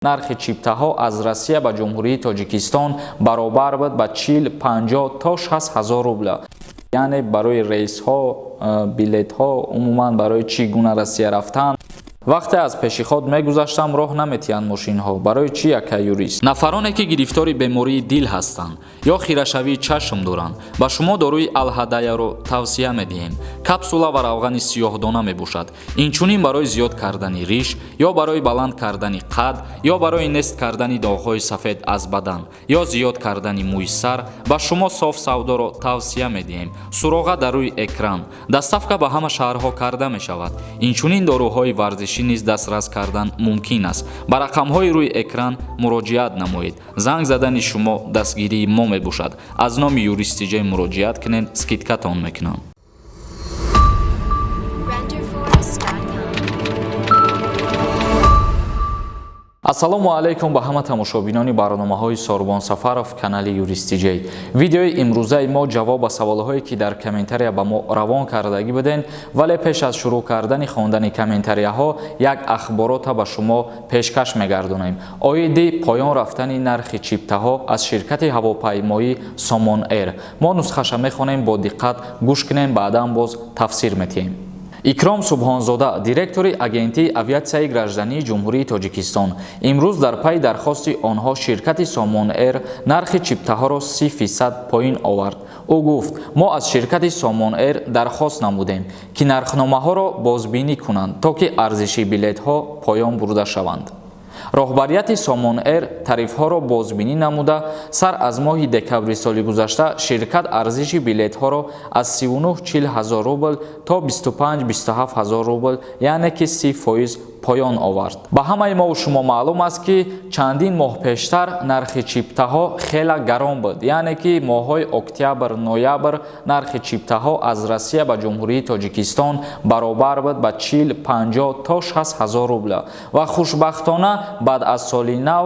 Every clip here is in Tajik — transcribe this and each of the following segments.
нархи чиптаҳо аз Россия ба ҷумҳурии Тоҷикистон баробар буд ба 40-50 то 60 ҳазор рубля. яъне барои рейсҳо, билетҳо, умуман барои чӣ гуна Россия рафтан. вақте аз пеши ход мегузаштам, роҳ наметиҳанд мошинҳо. барои чӣ яка юрист? нафароне ки гирифтори бемории дил ҳастанд ё хирашавии чашм доранд, ба шумо доруи алҳадаяро тавсия медиҳем. капсула ва равғани сиёҳдона мебошад. инчунин барои зиёд кардани риш ё барои баланд кардани қад ё барои нест кардани доғҳои сафед аз бадан ё зиёд кардани мӯи сар ба шумо соф савдоро тавсия медиҳем. суроға дар рӯи экран. доставка ба ҳама шаҳрҳо карда мешавад. инчунин доруҳои варзишӣ низ дастрас кардан мумкин аст. ба рақамҳои рӯи экран муроҷиат намоед. занг задани шумо дастгирии мо мебошад. аз номи юристи ҷай муроҷиат кунед, скидкатон мекунам. ассалому алайкум ба ҳама тамошобинони барномаҳои Сорбон Сафаров канали Юристи Ҷей. видеои имрӯзаи мо ҷавоб ба саволҳое ки дар комментария ба мо равон кардагӣ буден, вале пеш аз шурӯъ кардани хондани комментарияҳо як ахборота ба шумо пешкаш мегардонем. оиди поён рафтани нархи чиптаҳо аз ширкати ҳавопаймоӣ Somon Air. мо нусхаша мехонем, бо диққат гӯш кунем, баъдан боз тафсир метиҳем. икром Субҳонзода, директори агентии авиатсияи граждании ҷумҳурии Тоҷикистон, имрӯз дар пайи дархости онҳо ширкати Somon Air нархи чиптаҳоро 30% поин овард. ӯ гуфт: мо аз ширкати Somon Air дархост намудем, ки нархномаҳоро бозбинӣ кунанд, то ки арзиши билетҳо поён бурда шаванд. роҳбарияти Somon Air тарифҳоро бозбинӣ намуда, сар аз моҳи декабри соли гузашта ширкат арзиши билетҳоро аз 39-40 ҳазор рубл то 25-27 ҳазор рубл, яъне ки 30% поён овард. ба ҳамаи мо шумо маълум аст, ки чандин моҳ пештар нархи чиптаҳо хела гарон буд, яъне ки моҳҳои октябр, ноябр нархи чиптаҳо аз Россия ба ҷумҳурии Тоҷикистон баробар буд ба 40-50 то 60 ҳазор рубля ва хушбахтона баъд аз соли нав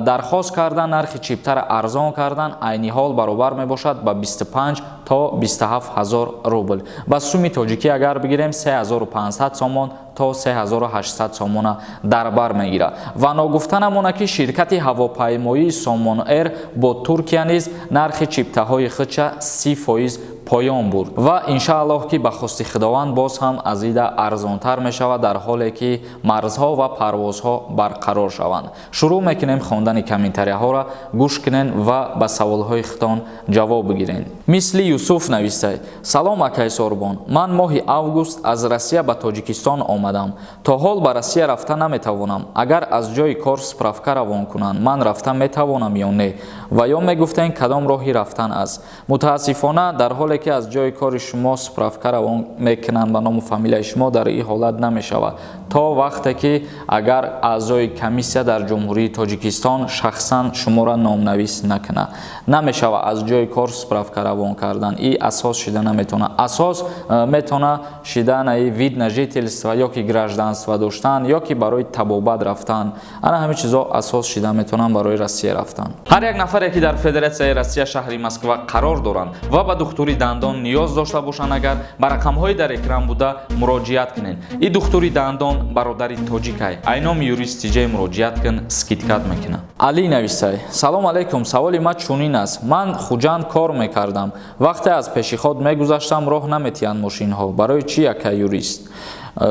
дархост кардан нархи чиптаро арзон кардан айни ҳол баробар мебошад ба 25 то 27 ҳазор рубл. ба суми тоҷикӣ агар бигирем 3500 сомон то 3800 сомона дар бар мегирад. ва ногуфта намона, ки ширкати ҳавопаймоии Somon Air бо Туркия низ нархи чиптаҳои худша 30% поён бурд ва иншааллоҳ ки ба хости худованд боз ҳам аз ида арзонтар мешавад, дар ҳоле ки марзҳо ва парвозҳо барқарор шаванд. шурӯъ мекунем хондани комментарияҳоро, гӯш кунен ва ба саволҳои худтон ҷавоб бигирен. мисли Юсуф навистай: салом акай Сорбон, ман моҳи август аз Россия ба Тоҷикистон омадам. то ҳол ба Россия рафта наметавонам. агар аз ҷои кор справка равон кунанд, ман рафта метавонам ё не? ва ё мегуфтен кадом роҳи рафтан аст? мутаассифона дар ҳоле ки аз ҷои кори шумо справка равон мекунанд ба ному фамилияи шумо, дар ин ҳолат намешавад то вақте ки агар аъзои комиссия дар ҷумҳурии Тоҷикистон шахсан шуморо номнавис накуна. намешавад аз ҷои кор справка равон кардан. ин асос шида наметавона. асос метавона шиданаи вид на жительство ё ки гражданство доштан ё ки барои табобат рафтан. ана ҳамин чизо асос шида метавонанд барои Россия рафтан. ҳар як нафаре ки дар Федератсияи Россия шаҳри Москва қарор доранд ва ба духтури дандон ниёз дошта бошанд, агар ба рақамҳои дар экран буда муроҷиат кунед. ин духтури дандон бародари тоҷикай. айноми юристи ҷей муроҷиат кун, скидкат мекунам. Али навистай: салом алейкум, саволи ман чунин аст. ман хуҷанд кор мекардам. вақте аз пеши ход мегузаштам, роҳ наметиҳанд мошинҳо. барои чӣ яка юрист?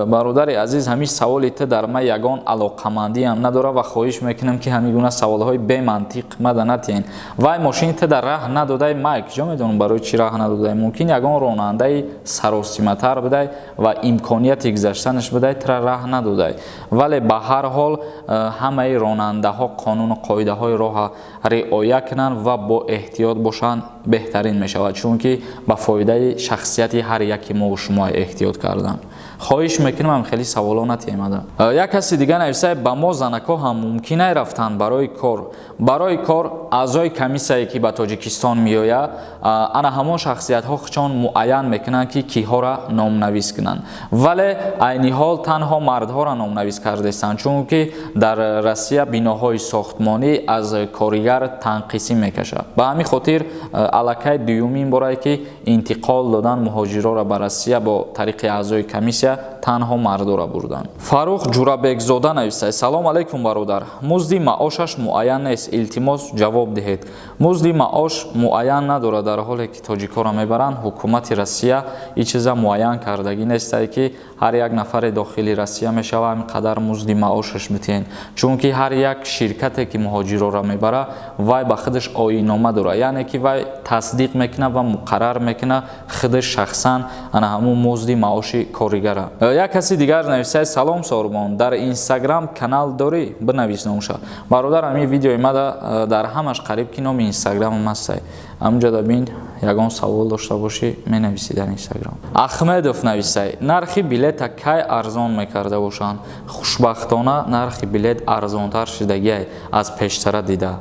бародари азиз, ҳамин саволи ты дар ман ягон алоқамандиам надорад ва хоҳиш мекунам, ки ҳамин гуна саволҳои бемантиқ мада натиҳен. вай мошини ты дар раҳ надодай, май куҷо медонам барои чӣ раҳ надодай? мумкин ягон ронандаи саросиматар будай ва имконияти гузаштанаш будай, тра раҳ надодай. вале ба ҳар ҳол ҳамаи ронандаҳо қонуну қоидаҳои роҳа риоя кунанд ва бо эҳтиёт бошанд, беҳтарин мешавад, чунки ба фоидаи шахсияти ҳар яки мо шумо эҳтиёт кардан. хоҳиш мекунам хеле саволо натиҳмада. як каси дигар нависай: ба мо занако ҳам мумкинай рафтан барои кор. барои кор аъзои комиссияе ки ба Тоҷикистон меояд, ана ҳамон шахсиятҳо худшон муайян мекунанд, ки киҳора номнавис кунанд. вале айни ҳол танҳо мардҳоро номнавис кардастанд, чунки дар Россия биноҳои сохтмонӣ аз коригар танқисӣ мекашад. ба ҳамин хотир аллакай дуюмин бора ки интиқол додан муҳоҷироро ба Россия бо тариқи аъзои комиссия Россия танҳо мардора бурданд. Фарух Ҷурабекзода нависад: салом алейкум бародар, музди маошаш муайян нест, илтимос ҷавоб диҳед. Музди маош муайян надорад, дар ҳоле ки тоҷикоро мебаранд. ҳукумати Россия ин чиза муайян кардагӣ нестае ки ҳар як нафари дохили Россия мешава ҳамин қадар музди маошаш битиҳен, чунки ҳар як ширкате ки муҳоҷироро мебара вай ба худаш оиннома дорад, яъне ки вай тасдиқ мекунад ва муқаррар мекунад худаш шахсан ана ҳамун музди маоши коригара. Як каси дигар нависад: салом Сорбон, дар Инстаграм канал дорӣ? Бинавис номуша. Бародар, ҳамин видеои мада дар ҳамаш қариб ки номи Инстаграмам ҳастай. Амҷода бин ягон савол дошта бошӣ менависӣ дар Инстаграм. Ахмедов нависад: нархи билета кай арзон мекарда бошанд? Хушбахтона нархи билет арзонтар шудагиай аз пештара дида.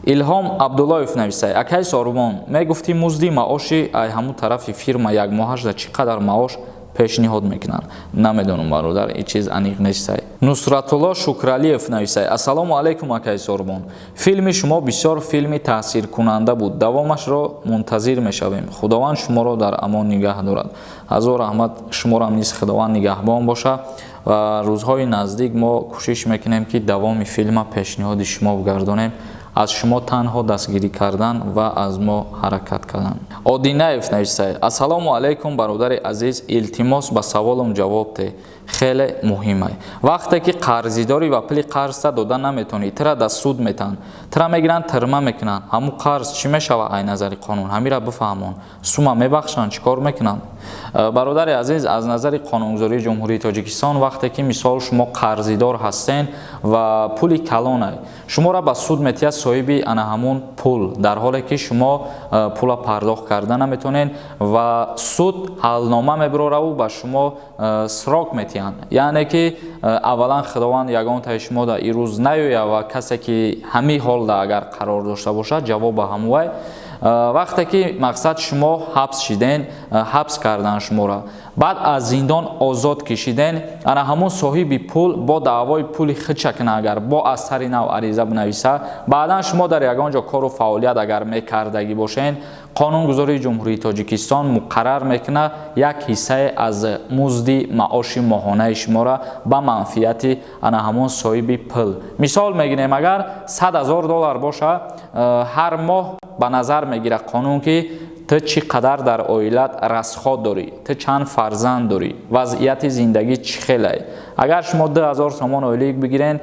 Илҳом Абдуллоев нависад: акай Сорбон, мегуфти музди маоши ай ҳамун тарафи фирма як моҳашда чӣ қадар маош пешниҳод мекунанд? Намедонам бародар, ин чиз аниқ нестай. Нусратулло Шукралиев нависад: ассалому алейкум акай Сорбон, филми шумо бисёр филми таъсиркунанда буд, давомашро мунтазир мешавем. Худованд шуморо дар амон нигаҳ дорад. Ҳазор раҳмат, шуморо низ худованд нигаҳбон боша ва рӯзҳои наздик мо кӯшиш мекунем ки давоми филма пешниҳоди шумо бигардонем. аз шумо танҳо дастгирӣ кардан ва аз мо ҳаракат кардан. Одинаев нависад: ассалому алейкум бародари азиз, илтимос ба саволам ҷавоб де. Хеле муҳим ай. Вақте ки қарзидорӣ ва пули қарзта дода наметонӣ, тира да суд метан, тира мегиранд, тирма мекунанд. Ҳамун қарз чӣ мешава ай назари қонун? Ҳамира бифаҳмон. Сума мебахшанд, чӣ кор мекунанд? Бародари азиз, аз назари қонунгузории Ҷумҳурии Тоҷикистон, вақте ки мисол шумо қарзидор ҳастен ва пули калон ай, шуморо ба суд метиҳад соҳиби ана ҳамун пул, дар ҳоле ки шумо пула пардохт карда наметонен ва суд ҳалнома мебарораву ба шумо срок метиҳанд. Яъне ки аввалан худованд ягонтаи шумо да ирӯз наёяд ва касе ки ҳамин ҳолда агар қарор дошта бошад ҷавоб ба ҳамвай. Вақте ки мақсад шумо ҳабс шиден, ҳабс кардан шуморо, баъд аз зиндон озод кишиден, ана ҳамун соҳиби пул бо даъвои пули хичакна агар бо аз сари нав ариза бинависа, баъдан шумо дар ягон ҷо кору фаъолият агар мекардагӣ бошен, қонунгузории Ҷумҳурии Тоҷикистон муқаррар мекунад як ҳиссае аз музди маоши моҳонаи шуморо ба манфиати ана ҳамун соҳиби пул. Мисол мегирем, агар $100,000 боша, ҳар моҳ ба назар мегира қонун ки ту чӣ қадар дар оилат расход дорӣ, ту чанд фарзанд дорӣ, вазъияти зиндагӣ чӣ хел ай. Агар шумо 2000 сомон оилаик бигирен,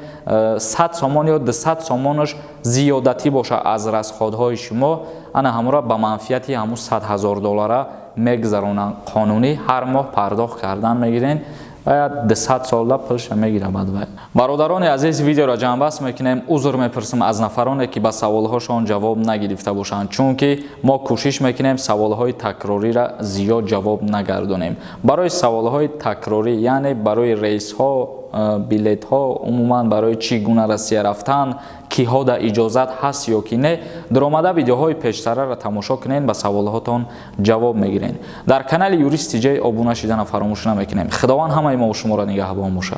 100 сомон ё 200 сомонаш зиёдатӣ боша аз расходҳои шумо, ана ҳамура ба манфиати ҳамун $100,000 мегзаронанд. Қонунӣ ҳар моҳ пардохт кардан мегирен, باید 200 ساله پلش میگیره بعد وای. برادران عزیز، ویدیو را جمع بس میکنیم. عذر میپرسیم از نفرانی که به سوالهاشون جواب نگرفته باشند، چون که ما کوشش میکنیم سوالهای تکراری را زیاد جواب نگردونیم. برای سوالهای تکراری، یعنی برای ریس ها، بیلیت ها، عموما برای چگونه روسیه رفتن، کیها در اجازت هست یا کی نه، در آمده ویدیوهای پیشتره را تماشا کنین، به سوالهاتون جواب میگیرین. در کانال یوریست جی ابونه شدن فراموش نمیکنیم. خداوند همه ما و شما را نگهبان باشه.